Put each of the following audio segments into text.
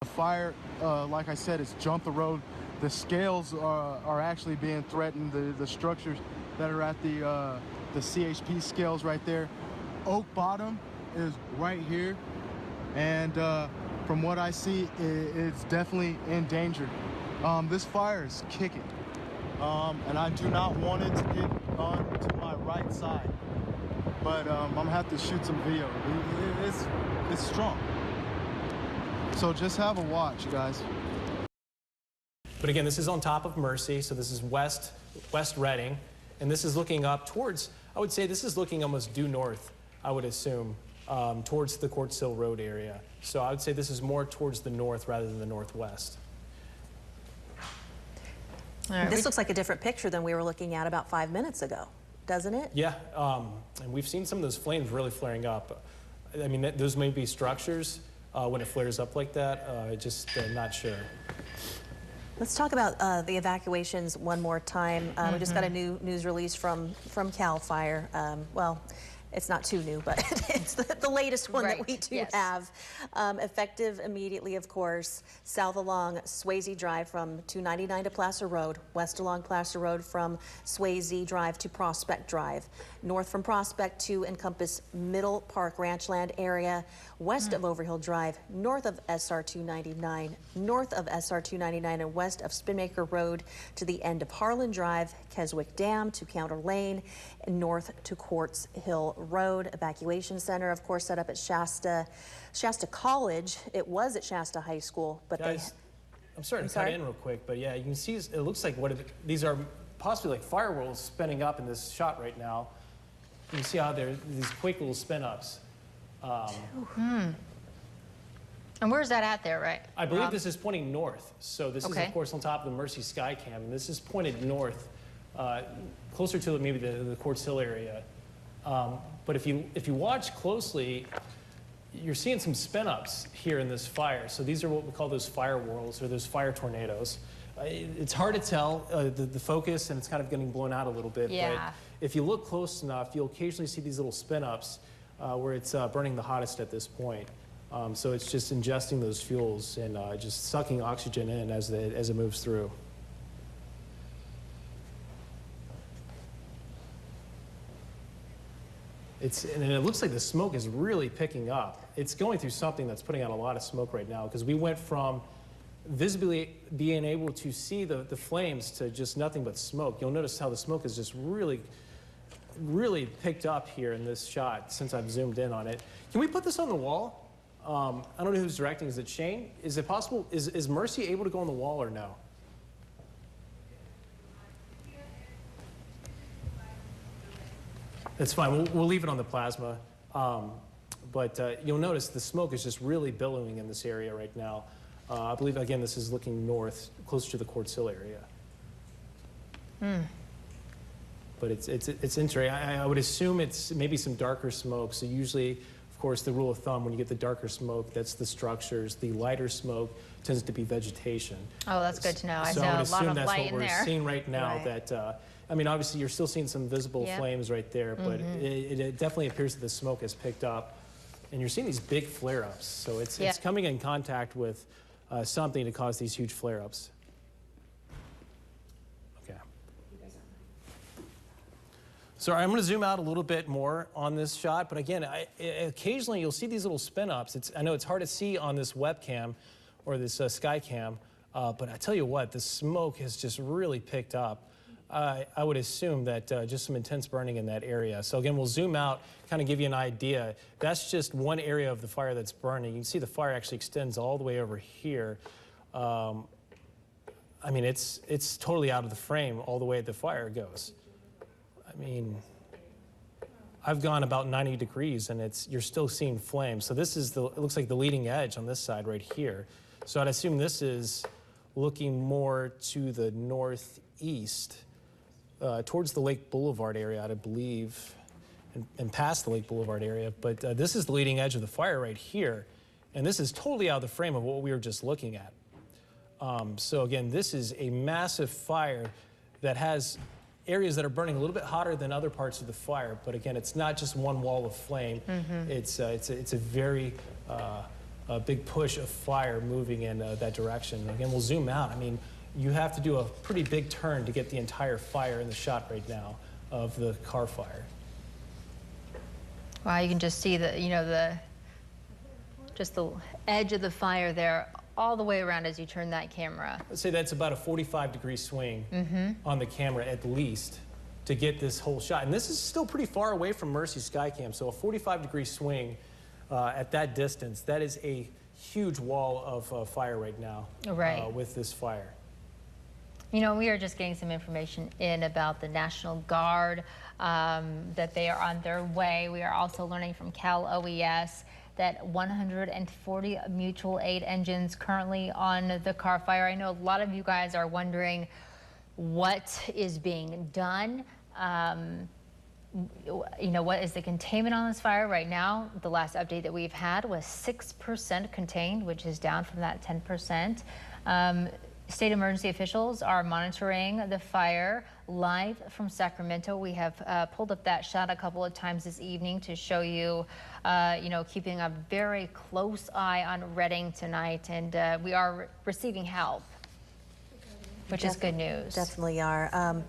The fire, like I said, it's jumped the road. The scales are actually being threatened. The structures that are at the CHP scales right there. Oak Bottom is right here, and from what I see, it's definitely in danger. This fire is kicking, and I do not want it to get on to my right side, but I'm gonna have to shoot some video. It's strong. So just have a watch, guys. But again, this is on top of Mercy, so this is West Reading, and this is looking up towards, I would say this is looking almost due north, I would assume, towards the Quartz Hill Road area. So I would say this is more towards the north rather than the northwest. Right. This looks like a different picture than we were looking at about 5 minutes ago, doesn't it? Yeah, and we've seen some of those flames really flaring up. I mean, those may be structures when it flares up like that, just not sure. Let's talk about the evacuations one more time. We just got a new news release from CAL FIRE. Well, it's not too new, but it's the latest one that we do have. Effective immediately, of course, south along Swayze Drive from 299 to Placer Road, west along Placer Road from Swayze Drive to Prospect Drive, north from Prospect to encompass Middle Park Ranchland area, west of Overhill Drive, north of SR 299, north of SR 299, and west of Spinmaker Road to the end of Harlan Drive, Keswick Dam to Counter Lane, and north to Quartz Hill Road. Evacuation center, of course, set up at Shasta College. It was at Shasta High School, but guys, I'm sorry to cut in real quick, but yeah, you can see it looks like these are possibly like firewalls spinning up in this shot right now. You can see how there's these quick little spin ups. And where's that at there, right? I believe this is pointing north. So this is, of course, on top of the Mercy Skycam, and this is pointed north, closer to maybe the Quartz Hill area. But if you watch closely, you're seeing some spin-ups here in this fire. So these are what we call those fire whirls or those fire tornadoes. It's hard to tell the focus, and it's kind of getting blown out a little bit. Yeah. But if you look close enough, you'll occasionally see these little spin-ups where it's burning the hottest at this point. So it's just ingesting those fuels and just sucking oxygen in as it moves through. And it looks like the smoke is really picking up. It's going through something that's putting out a lot of smoke right now, because we went from visibly being able to see the flames to just nothing but smoke. You'll notice how the smoke is just really picked up here in this shot since I've zoomed in on it. Can we put this on the wall? I don't know who's directing. Is it Shane? Is it possible? Is Mercy able to go on the wall or no? That's fine. We'll leave it on the plasma. But you'll notice the smoke is just really billowing in this area right now. I believe, again, this is looking north, closer to the Quartz Hill area. But it's interesting. I would assume it's maybe some darker smoke. So usually, of course, the rule of thumb, when you get the darker smoke, that's the structures. The lighter smoke tends to be vegetation. Oh, that's good to know. So I would assume that's what we're seeing right now. Right. That I mean, obviously, you're still seeing some visible flames right there, but it definitely appears that the smoke has picked up, and you're seeing these big flare-ups. So it's coming in contact with something to cause these huge flare-ups. Okay. So I'm going to zoom out a little bit more on this shot, but again, occasionally you'll see these little spin-ups. I know it's hard to see on this webcam or this Skycam, but I tell you what, the smoke has just really picked up. I would assume that just some intense burning in that area. So again, we'll zoom out, kind of give you an idea. That's just one area of the fire that's burning. You can see the fire actually extends all the way over here. I mean, it's totally out of the frame all the way the fire goes. I mean, I've gone about 90 degrees and you're still seeing flames. So this is it looks like the leading edge on this side right here. So I'd assume this is looking more to the northeast. Towards the Lake Boulevard area, I believe, and past the Lake Boulevard area. But this is the leading edge of the fire right here. And this is totally out of the frame of what we were just looking at. So again, this is a massive fire that has areas that are burning a little bit hotter than other parts of the fire. But again, it's not just one wall of flame. It's a very big push of fire moving in that direction. Again, we'll zoom out. I mean, you have to do a pretty big turn to get the entire fire in the shot right now of the Carr fire. Wow, you can just see the edge of the fire there all the way around as you turn that camera. Let's say that's about a 45-degree swing on the camera at least to get this whole shot. And this is still pretty far away from Mercy Skycam, so a 45-degree swing at that distance, that is a huge wall of fire right now with this fire. You know, we are just getting some information in about the National Guard, that they are on their way. We are also learning from Cal OES that 140 mutual aid engines currently on the Carr fire. I know a lot of you guys are wondering what is being done. You know, what is the containment on this fire right now? The last update that we've had was 6% contained, which is down from that 10%. State emergency officials are monitoring the fire live from Sacramento. We have pulled up that shot a couple of times this evening to show you, you know, keeping a very close eye on Redding tonight. And we are receiving help, which is good news. Definitely are.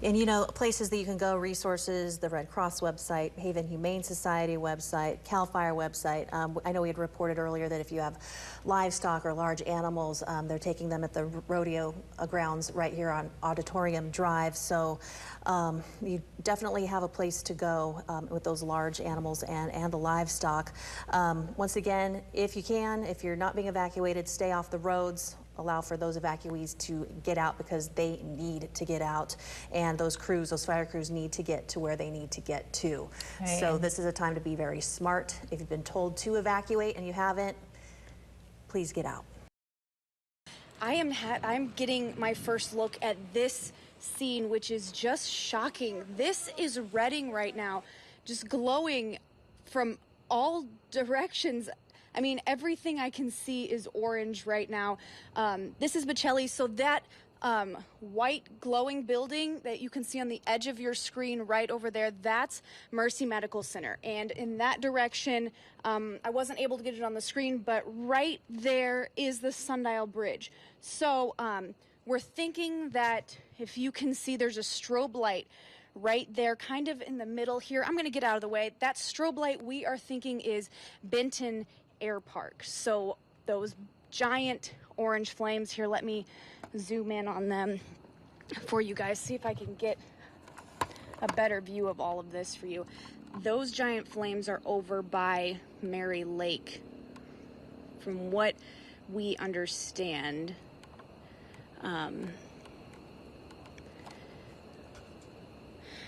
And you know, places that you can go, resources, the Red Cross website, Haven Humane Society website, CAL FIRE website. I know we had reported earlier that if you have livestock or large animals, they're taking them at the rodeo grounds right here on Auditorium Drive. So you definitely have a place to go with those large animals and the livestock. Once again, if you can, if you're not being evacuated, stay off the roads. Allow for those evacuees to get out because they need to get out, and those crews, those fire crews, need to get to where they need to get to. Right. So this is a time to be very smart. If you've been told to evacuate and you haven't, please get out. I'm getting my first look at this scene, which is just shocking. This is Redding right now, just glowing from all directions. I mean, everything I can see is orange right now. This is Bocelli, so that white glowing building that you can see on the edge of your screen right over there, that's Mercy Medical Center. And in that direction, I wasn't able to get it on the screen, but right there is the Sundial Bridge. So we're thinking that if you can see, there's a strobe light right there, kind of in the middle here. I'm going to get out of the way. That strobe light we are thinking is Benton Air Park. So those giant orange flames here, let me zoom in on them for you guys, see if I can get a better view of all of this for you. Those giant flames are over by Mary Lake, from what we understand.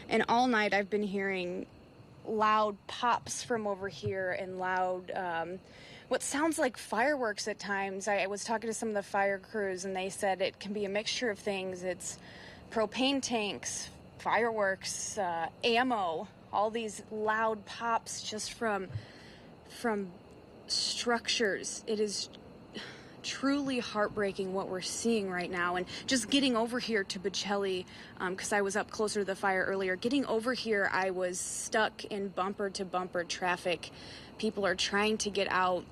And all night I've been hearing loud pops from over here and loud what sounds like fireworks at times. I was talking to some of the fire crews and they said it can be a mixture of things. It's propane tanks, fireworks, ammo, all these loud pops just from structures. It is truly heartbreaking what we're seeing right now. And just getting over here to Bocelli, because I was up closer to the fire earlier, getting over here, I was stuck in bumper-to-bumper traffic. People are trying to get out.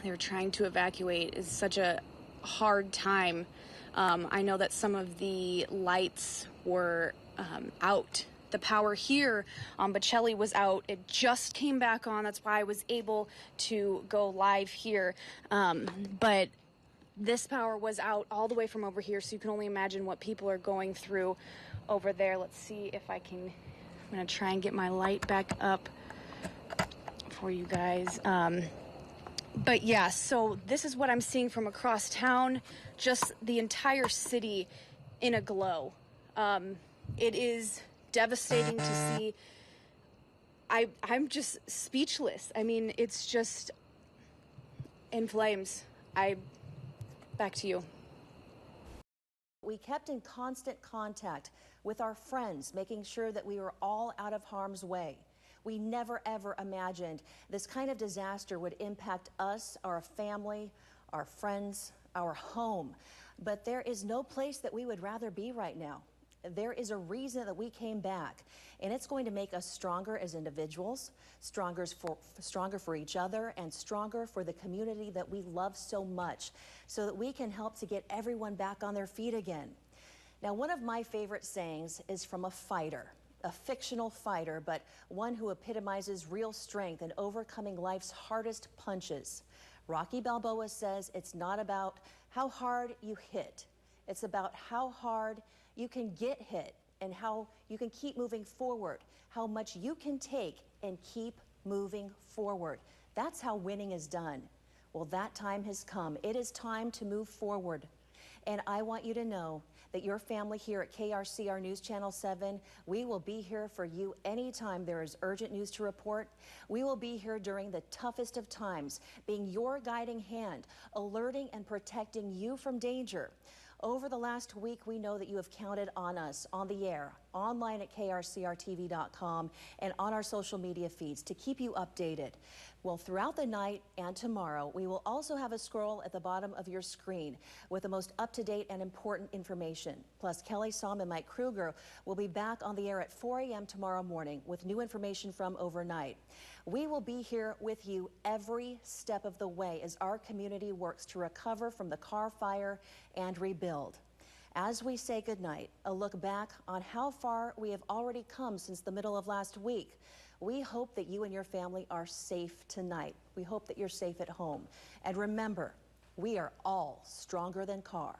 They're trying to evacuate. It's such a hard time. I know that some of the lights were out. The power here on Bocelli was out. It just came back on. That's why I was able to go live here. But this power was out all the way from over here, so you can only imagine what people are going through over there. Let's see if I can. I'm going to try and get my light back up for you guys. But yeah, so this is what I'm seeing from across town. Just the entire city in a glow. It is devastating to see. I'm just speechless. I mean, it's just in flames. Back to you. We kept in constant contact with our friends, making sure that we were all out of harm's way. We never ever imagined this kind of disaster would impact us, our family, our friends, our home. But there is no place that we would rather be right now. There is a reason that we came back, and it's going to make us stronger as individuals, stronger for each other, and stronger for the community that we love so much, so that we can help to get everyone back on their feet again. Now, one of my favorite sayings is from a fighter, a fictional fighter, but one who epitomizes real strength in overcoming life's hardest punches. Rocky Balboa says it's not about how hard you hit. It's about how hard you can get hit and how you can keep moving forward, how much you can take and keep moving forward. That's how winning is done. Well, that time has come. It is time to move forward. And I want you to know that your family here at KRCR News Channel 7, we will be here for you anytime there is urgent news to report. We will be here during the toughest of times, being your guiding hand, alerting and protecting you from danger. Over the last week, we know that you have counted on us on the air, online at krcrtv.com, and on our social media feeds to keep you updated. Well, throughout the night and tomorrow, we will also have a scroll at the bottom of your screen with the most up-to-date and important information. Plus, Kelly Somm and Mike Kruger will be back on the air at 4 a.m. tomorrow morning with new information from overnight. We will be here with you every step of the way as our community works to recover from the Carr fire and rebuild. As we say goodnight, a look back on how far we have already come since the middle of last week. We hope that you and your family are safe tonight. We hope that you're safe at home. And remember, we are all stronger than Carr.